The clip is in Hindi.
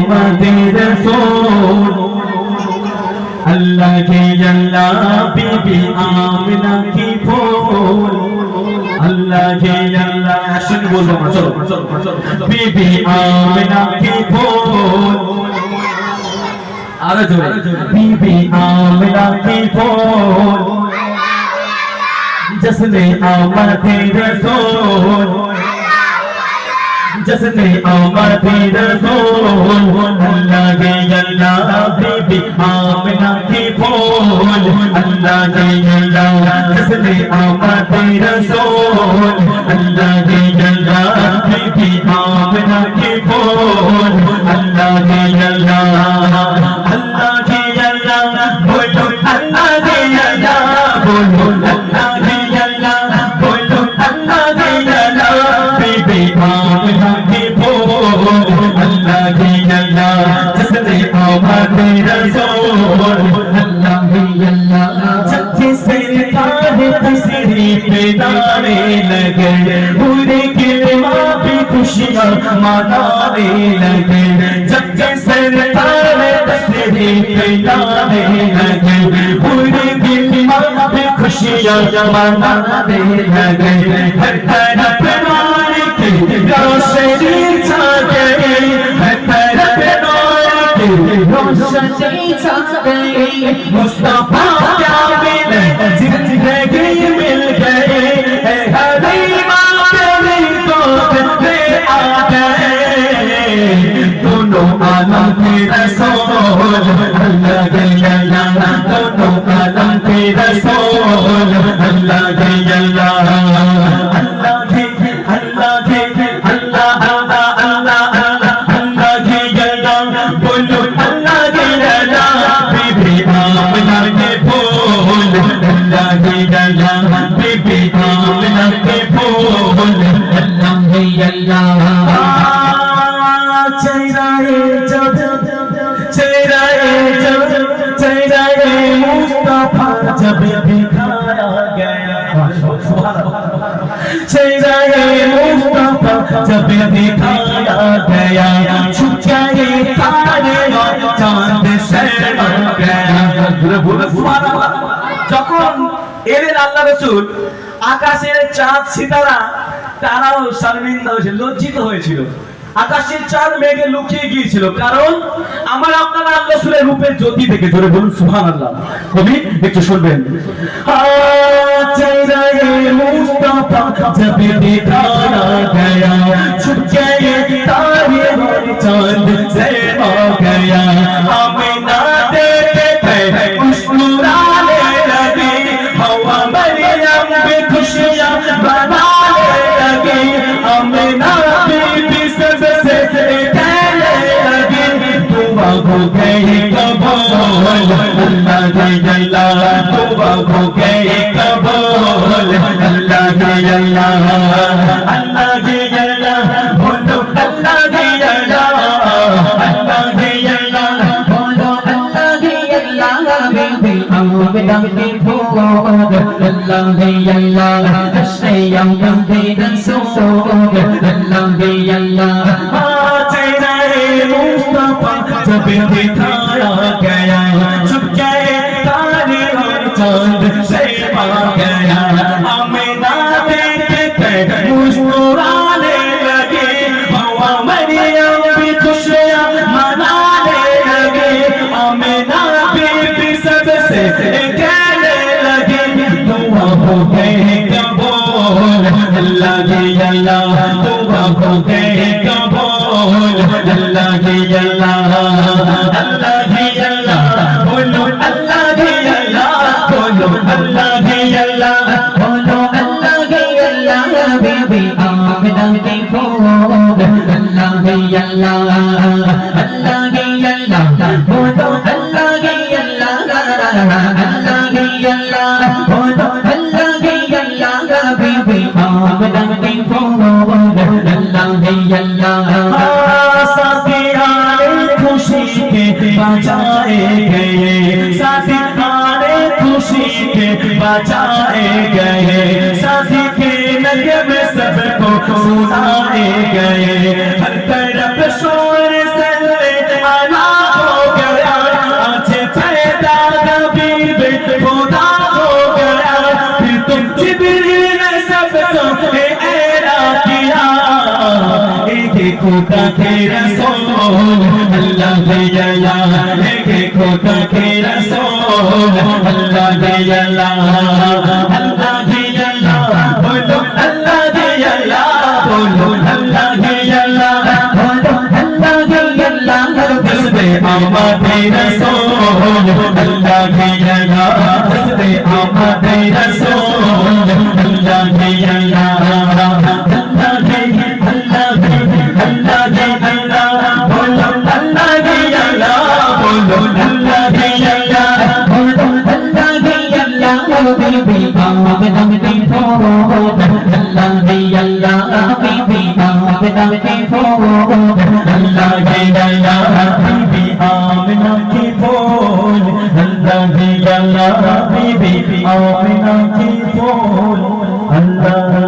आमदे रसूल अल्लाह के अल्लाह बीबी आमिना की फूल अल्लाह के अल्लाह सुन बोलो चलो बीबी आमिना की फूल आरो जोरे बीबी आमिना की फूल जिसने आमदे रसूल जिसने आमदे रसूल अल्लाह के अल्लाह बीबी आमिना की फूल अल्लाह के अल्लाह जिसने आमदे रसूल अल्लाह के अल्लाह बीबी आमिना की फूल अल्लाह के अल्लाह बोलो अल्लाह के अल्लाह बोलो अल्लाह के अल्लाह बोलो अल्लाह के अल्लाह बीबी आमिना की फूल अल्लाह के अल्लाह जिसने आमदे रसूल अल्लाह के अल्लाह सच्चे सरकार तस्री पे नारे लगे पूरे किलमा पे खुशियां मनाने लगे सच्चे सरकार तस्री पे नारे लगे पूरे किलमा पे खुशियां मनाने लगे हर तरफ नूर की रोशनी छा गई हर तरफ नूर की रोशनी छा गई मुस्तफा क्या मिले जिंदगी मिल गई हलीमा तेरी गोद में आ गए दोनों आलम के रसूल अल्लाह के अल्लाह दोनों आलम के रसूल अल्लाह के अल्लाह अल्लाह के अल्लाह के अल्लाह अल्लाह अल्लाह अल्लाह के अल्लाह बोलो अल्लाह के अल्लाह बीबी आमिना के फूल अल्लाह के अल्लाह बीबी आमिना के फूल अल्लाह के अल्लाह चेहरे मुस्तफा जब दिखाया गया चेहरे मुस्तफा जब दिखाया गया छुप गए तारे और चांद शर्मा गया যখন এলেন আল্লাহ রাসূল আকাশের চাঁদ সিতারা তারাও শর্মিন্দা হয়েছিল লজ্জিত হয়েছিল আকাশের চাঁদ মেঘে লুকিয়ে গিয়েছিল কারণ আমার আপনারা আল্লাহ রাসূলের রূপের জ্যোতি দেখে জোরে বলুন সুবহানাল্লাহ কবি একটু শুনবেন চেহারে মুস্তাফা जब दिखाया गया छुप गए तारे और चांद शर्मा गया आमिना देखते मुस्कुराने लगी हवा मरियम भी खुशियां मनाने लगी आमिना बीबी सबसे कहने लगी दुआ हो गई कबूल अल्लाह के अल्लाह दुआ हो गई कबूल अल्लाह के अल्लाह अल्लाह के अल्लाह बोलो अल्लाह के अल्लाह अल्लाह के अल्लाह बोलो अल्लाह के अल्लाह बीबी आमिना की फूल अल्लाह के अल्लाह हश्र आमदे रसूल अल्लाह के अल्लाह चेहरे मुस्तफा जब दिखाया गया छुप गए तारे और चांद शर्मा गया आमिना देखते मुस्कुराने लगे हवा मरियम भी खुशियां मनाने लगे आमिना बीबी सबसे कहने लगे दुआ हो गई कबूल अल्लाह के अल्लाह दुआ हो गई कबूल अल्लाह के अल्लाह अल्लाह के अल्लाह बोलो अल्लाह के अल्लाह बोलो अल्लाह के अल्लाह बोलो अल्लाह के अल्लाह बीबी आमिना की फूल अल्लाह के अल्लाह अल्लाह के अल्लाह बोलो अल्लाह के अल्लाह अल्लाह के अल्लाह बोलो अल्लाह के अल्लाह बीबी आमिना की फूल अल्लाह के अल्लाह खुशी के बचाए गए साथी खुशी के बचाए गए साथी के नगमे सबको सुनाए गए हर तरफ शोर सल्ले खुदा के रसूल अल्लाह के अल्लाह के खुदा के रसूल अल्लाह के अल्लाह के अल्लाह बोलो अल्लाह के अल्लाह बोलो अल्लाह के अल्लाह बोलो अल्लाह के अल्लाह हस्बे आमद रसूल अल्लाह के अल्लाह हस्बे आमद रसूल अल्लाह के अल्लाह Allah